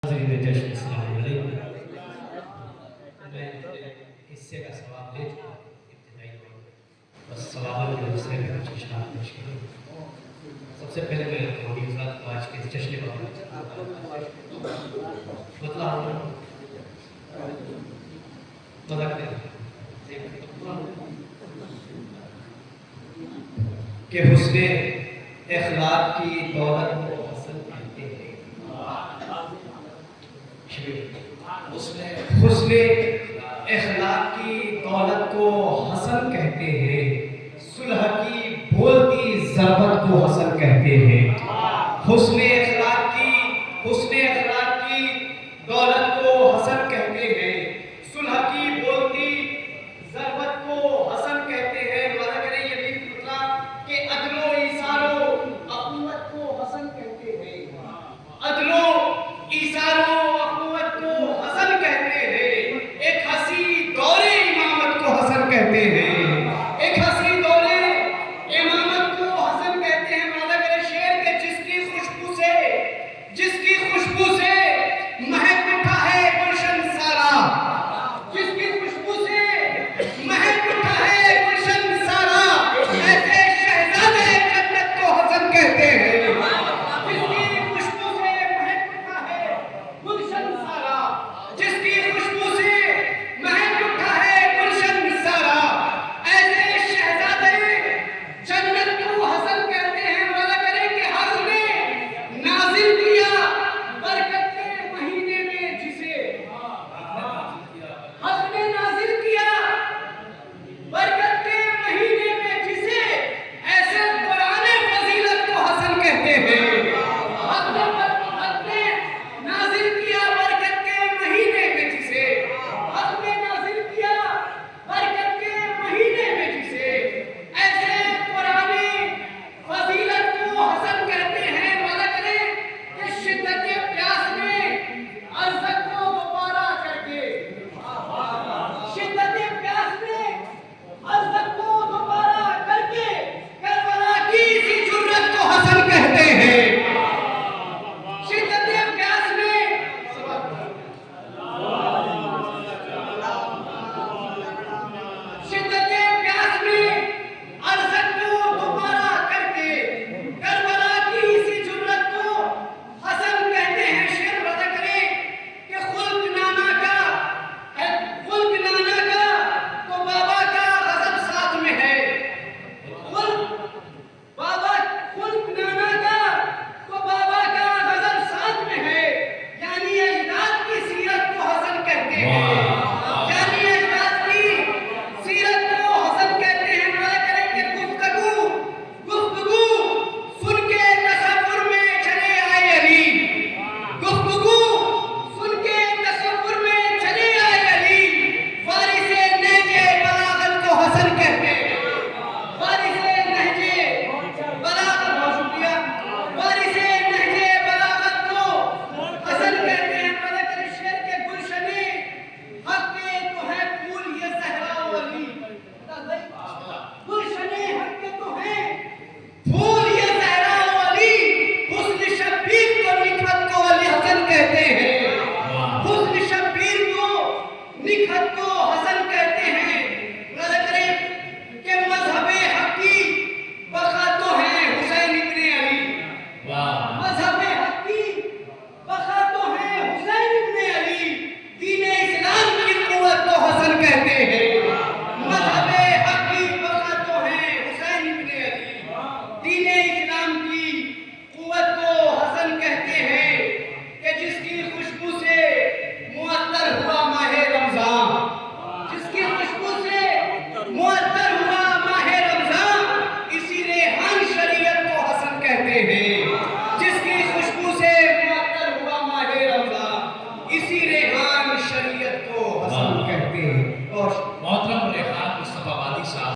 جشن السلام علیکم۔ میں حصے کا ثواب لے چکا ہوں ابتدائی طور پر، بس ثواب کے حصے میں کچھ اشارہ پیش کروں۔ سب سے پہلے میں روحی حضرات کو آج کے اس جشن بتلا ہوں کہ حسن اخلاق کی دولت کو حسن کہتے ہیں۔ حسن اخلاق کی دولت کو حسن کہتے ہیں، صلح کی بولتی ضربت کو حسن کہتے ہیں۔ حسن اخلاق کی دولت